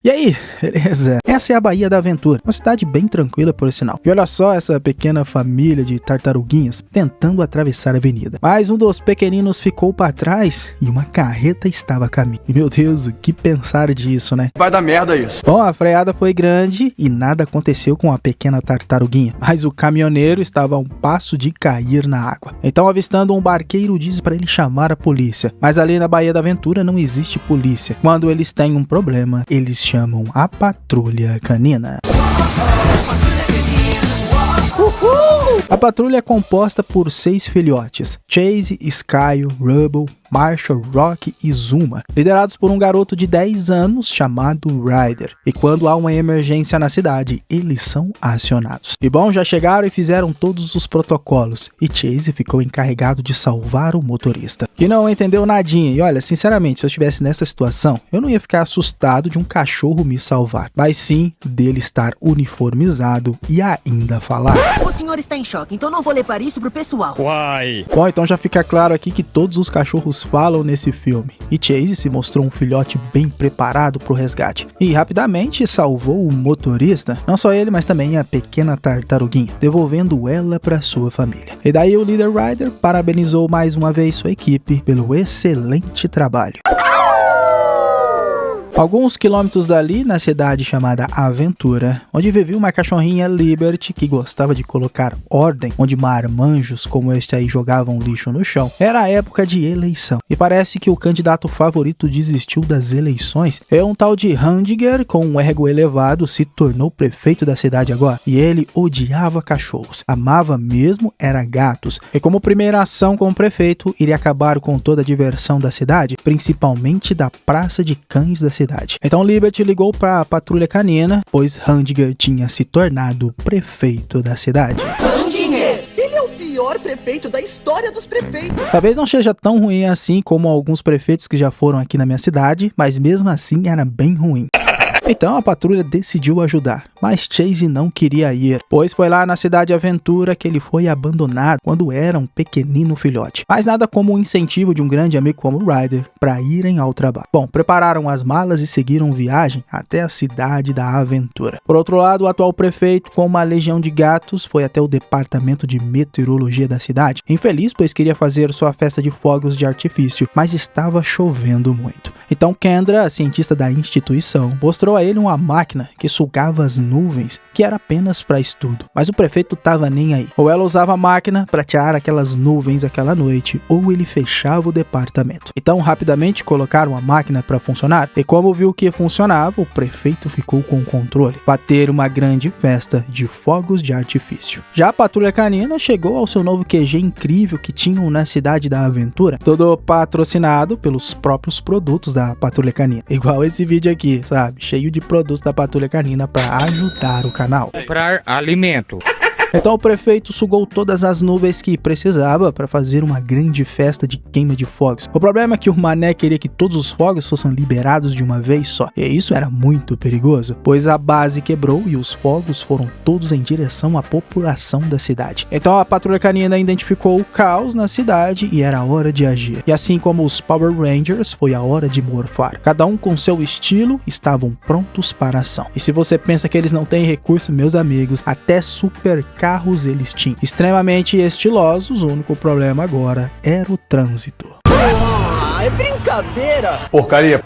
E aí, beleza? Essa é a Baía da Aventura, uma cidade bem tranquila por sinal. E olha só essa pequena família de tartaruguinhas tentando atravessar a avenida. Mas um dos pequeninos ficou para trás e uma carreta estava a caminho. E meu Deus, o que pensar disso, né? Vai dar merda isso. Bom, a freada foi grande e nada aconteceu com a pequena tartaruguinha. Mas o caminhoneiro estava a um passo de cair na água. Então, avistando um barqueiro, diz para ele chamar a polícia. Mas ali na Baía da Aventura não existe polícia. Quando eles têm um problema, eles chamam a patrulha canina. A patrulha é composta por 6 filhotes: Chase, Skyle, Rubble, Marshall, Rock e Zuma, liderados por um garoto de 10 anos chamado Ryder. E quando há uma emergência na cidade, eles são acionados. E bom, já chegaram e fizeram todos os protocolos, e Chase ficou encarregado de salvar o motorista, que não entendeu nadinha. E olha, sinceramente, se eu estivesse nessa situação, eu não ia ficar assustado de um cachorro me salvar, mas sim dele estar uniformizado e ainda falar. O senhor está em choque, então não vou levar isso pro pessoal. Uai. Bom, então já fica claro aqui que todos os cachorros falam nesse filme. E Chase se mostrou um filhote bem preparado pro resgate. E rapidamente salvou o motorista, não só ele, mas também a pequena tartaruguinha, devolvendo ela para sua família. E daí o líder Ryder parabenizou mais uma vez sua equipe pelo excelente trabalho. Alguns quilômetros dali, na cidade chamada Aventura, onde vivia uma cachorrinha Liberty que gostava de colocar ordem, onde marmanjos como este aí jogavam lixo no chão, era a época de eleição. E parece que o candidato favorito desistiu das eleições. Um tal de Handiger, com um ego elevado, se tornou prefeito da cidade agora. E ele odiava cachorros, amava mesmo era gatos. E como primeira ação como prefeito, iria acabar com toda a diversão da cidade, principalmente da praça de cães da cidade. Então Liberty ligou para a patrulha canina, pois Handiger tinha se tornado prefeito da cidade. Handiger! Ele é o pior prefeito da história dos prefeitos. Talvez não seja tão ruim assim como alguns prefeitos que já foram aqui na minha cidade, mas mesmo assim era bem ruim. Então a patrulha decidiu ajudar, mas Chase não queria ir, pois foi lá na cidade Aventura que ele foi abandonado quando era um pequenino filhote. Mas nada como o incentivo de um grande amigo como Ryder para irem ao trabalho. Bom, prepararam as malas e seguiram viagem até a cidade da Aventura. Por outro lado, o atual prefeito, com uma legião de gatos, foi até o departamento de meteorologia da cidade. Infeliz, pois queria fazer sua festa de fogos de artifício, mas estava chovendo muito. Então Kendra, a cientista da instituição, mostrou a ele uma máquina que sugava as nuvens, que era apenas para estudo. Mas o prefeito tava nem aí. Ou ela usava a máquina para tirar aquelas nuvens aquela noite, ou ele fechava o departamento. Então rapidamente colocaram a máquina para funcionar, e como viu que funcionava, o prefeito ficou com o controle para ter uma grande festa de fogos de artifício. Já a patrulha canina chegou ao seu novo QG incrível que tinham na cidade da Aventura, todo patrocinado pelos próprios produtos da patrulha canina. Igual esse vídeo aqui, sabe? Cheio de produtos da patrulha canina para ajudar o canal. Comprar alimento. Então o prefeito sugou todas as nuvens que precisava para fazer uma grande festa de queima de fogos. O problema é que o mané queria que todos os fogos fossem liberados de uma vez só. E isso era muito perigoso, pois a base quebrou e os fogos foram todos em direção à população da cidade. Então a patrulha canina identificou o caos na cidade e era hora de agir. E assim como os Power Rangers, foi a hora de morfar. Cada um com seu estilo, estavam prontos para a ação. E se você pensa que eles não têm recurso, meus amigos, até super carros eles tinham. Extremamente estilosos, o único problema agora era o trânsito. É brincadeira! Porcaria.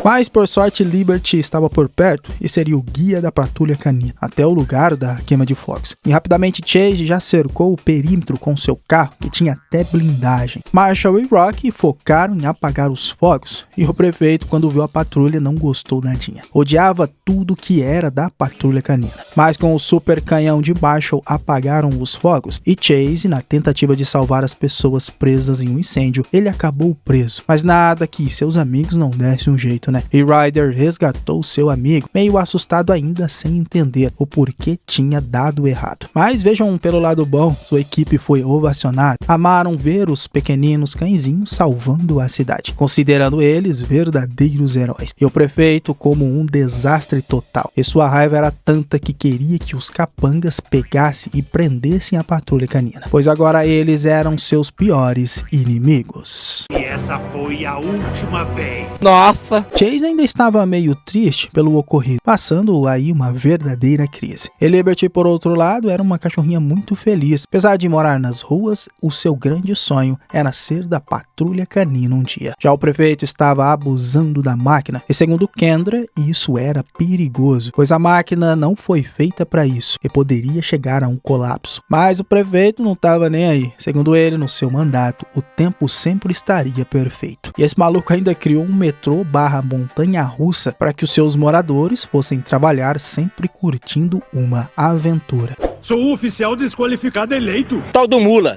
Mas por sorte Liberty estava por perto e seria o guia da patrulha canina até o lugar da queima de fogos. E rapidamente Chase já cercou o perímetro com seu carro, que tinha até blindagem. Marshall e Rocky focaram em apagar os fogos, e o prefeito, quando viu a patrulha, não gostou nadinha. Odiava tudo que era da patrulha canina. Mas com o super canhão de Marshall apagaram os fogos, e Chase, na tentativa de salvar as pessoas presas em um incêndio, ele acabou preso. Mas nada que seus amigos não dessem um jeito, né? E Ryder resgatou seu amigo, meio assustado ainda sem entender o porquê tinha dado errado. Mas vejam pelo lado bom, sua equipe foi ovacionada. Amaram ver os pequeninos cãezinhos salvando a cidade, considerando eles verdadeiros heróis. E o prefeito como um desastre total. E sua raiva era tanta que queria que os capangas pegassem e prendessem a patrulha canina, pois agora eles eram seus piores inimigos. E essa Foi a última vez. Nossa! Chase ainda estava meio triste pelo ocorrido, passando aí uma verdadeira crise. E Liberty, por outro lado, era uma cachorrinha muito feliz. Apesar de morar nas ruas, o seu grande sonho era ser da patrulha canina um dia. Já o prefeito estava abusando da máquina, e segundo Kendra, isso era perigoso, pois a máquina não foi feita para isso e poderia chegar a um colapso. Mas o prefeito não estava nem aí. Segundo ele, no seu mandato, o tempo sempre estaria perfeito. E esse maluco ainda criou um metrô / montanha-russa para que os seus moradores fossem trabalhar sempre curtindo uma aventura. Sou o oficial desqualificado eleito. Tal do mula.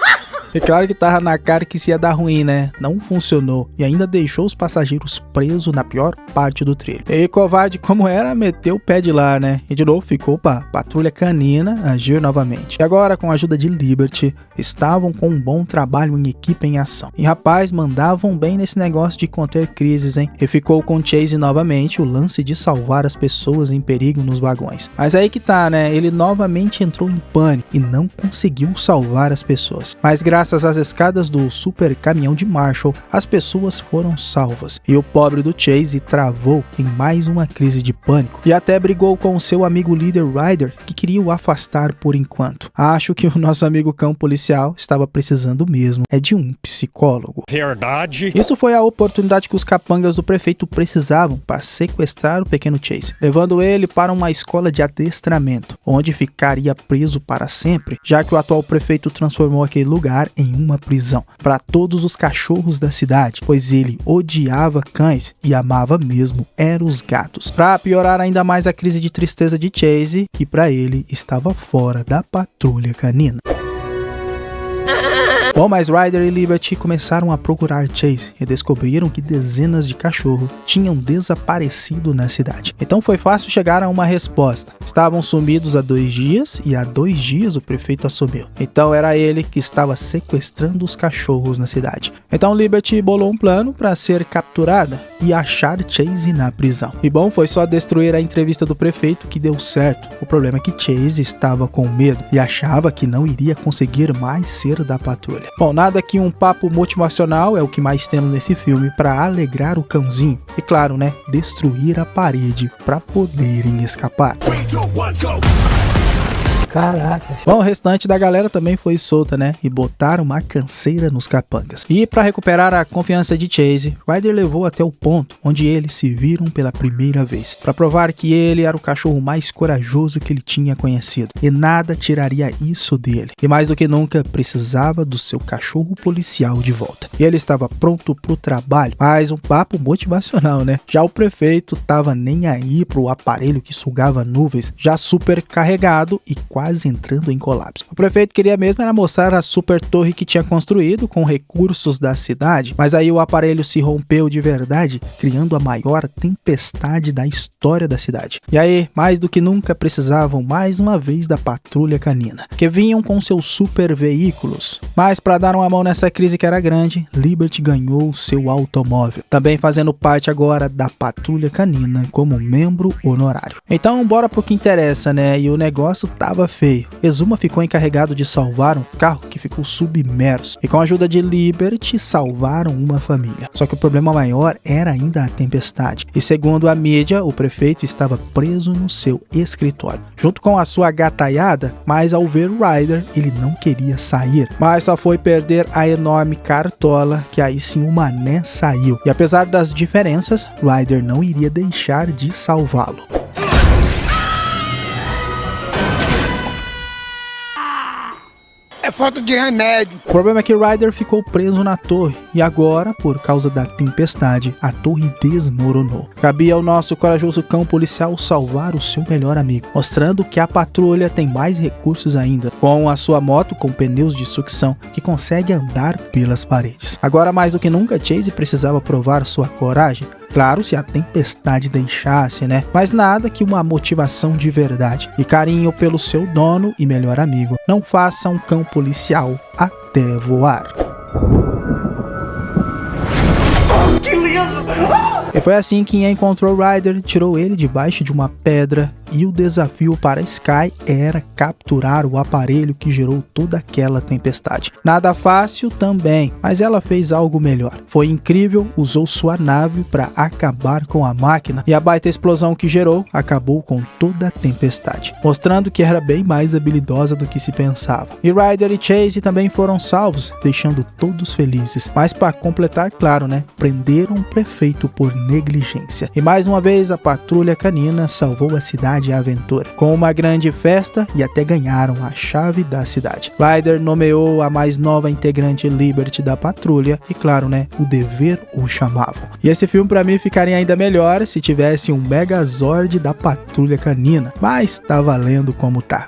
E claro que tava na cara que isso ia dar ruim, né? Não funcionou e ainda deixou os passageiros presos na pior parte do trilho. E covarde como era, meteu o pé de lá, né? E de novo ficou pra patrulha canina agir novamente. E agora, com a ajuda de Liberty, estavam com um bom trabalho em equipe em ação. E rapaz, mandavam bem nesse negócio de conter crises, hein? E ficou com Chase novamente o lance de salvar as pessoas em perigo nos vagões. Mas aí que tá, né? Ele novamente entrou em pânico e não conseguiu salvar as pessoas. Mas graças às escadas do super caminhão de Marshall, as pessoas foram salvas. E o pobre do Chase travou em mais uma crise de pânico. E até brigou com o seu amigo líder Ryder, que queria o afastar por enquanto. Acho que o nosso amigo cão policial estava precisando mesmo de um psicólogo. Verdade. Isso foi a oportunidade que os capangas do prefeito precisavam para sequestrar o pequeno Chase, levando ele para uma escola de adestramento, onde ficaria preso para sempre, já que o atual prefeito transformou aquele lugar em uma prisão para todos os cachorros da cidade, pois ele odiava cães e amava mesmo os gatos. Para piorar ainda mais a crise de tristeza de Chase, que para ele estava fora da patrulha canina. Bom, mas Ryder e Liberty começaram a procurar Chase e descobriram que dezenas de cachorros tinham desaparecido na cidade. Então foi fácil chegar a uma resposta. Estavam sumidos há 2 dias e há 2 dias o prefeito assumiu. Então era ele que estava sequestrando os cachorros na cidade. Então Liberty bolou um plano para ser capturada e achar Chase na prisão. E bom, foi só destruir a entrevista do prefeito que deu certo. O problema é que Chase estava com medo e achava que não iria conseguir mais ser da patrulha. Bom, nada que um papo motivacional é o que mais temos nesse filme para alegrar o cãozinho. E claro, né, destruir a parede para poderem escapar. 3, 2, 1, go! Caraca. Bom, o restante da galera também foi solta, né? E botaram uma canseira nos capangas. E para recuperar a confiança de Chase, Ryder levou até o ponto onde eles se viram pela primeira vez, para provar que ele era o cachorro mais corajoso que ele tinha conhecido. E nada tiraria isso dele. E mais do que nunca, precisava do seu cachorro policial de volta. E ele estava pronto pro trabalho. Mais um papo motivacional, né? Já o prefeito tava nem aí pro aparelho que sugava nuvens, já super carregado e quase entrando em colapso. O prefeito queria mesmo era mostrar a super torre que tinha construído com recursos da cidade, mas aí o aparelho se rompeu de verdade, criando a maior tempestade da história da cidade. E aí, mais do que nunca, precisavam mais uma vez da patrulha canina, que vinham com seus super veículos. Mas para dar uma mão nessa crise que era grande, Liberty ganhou seu automóvel, também fazendo parte agora da patrulha canina como membro honorário. Então bora pro que interessa, né? E o negócio tava feio. Exuma ficou encarregado de salvar um carro que ficou submerso e com a ajuda de Liberty salvaram uma família. Só que o problema maior era ainda a tempestade. E segundo a mídia, o prefeito estava preso no seu escritório, junto com a sua gataiada, mas ao ver Ryder, ele não queria sair. Mas só foi perder a enorme cartola que aí sim o mané saiu. E apesar das diferenças, Ryder não iria deixar de salvá-lo. É falta de remédio. O problema é que Ryder ficou preso na torre e agora, por causa da tempestade, a torre desmoronou. Cabia ao nosso corajoso cão policial salvar o seu melhor amigo, mostrando que a patrulha tem mais recursos ainda, com a sua moto com pneus de sucção que consegue andar pelas paredes. Agora mais do que nunca, Chase precisava provar sua coragem. Claro, se a tempestade deixasse, né? Mas nada que uma motivação de verdade e carinho pelo seu dono e melhor amigo não faça um cão policial até voar. Que lindo! E foi assim que encontrou Ryder, tirou ele debaixo de uma pedra e o desafio para Sky era capturar o aparelho que gerou toda aquela tempestade. Nada fácil também, mas ela fez algo melhor. Foi incrível, usou sua nave para acabar com a máquina e a baita explosão que gerou acabou com toda a tempestade, mostrando que era bem mais habilidosa do que se pensava. E Ryder e Chase também foram salvos, deixando todos felizes. Mas para completar, claro, né? Prenderam o prefeito por negligência. E mais uma vez a patrulha canina salvou a cidade e a aventura, com uma grande festa e até ganharam a chave da cidade. Ryder nomeou a mais nova integrante Liberty da patrulha e claro, né? O dever o chamava. E esse filme para mim ficaria ainda melhor se tivesse um Megazord da patrulha canina, mas tá valendo como tá.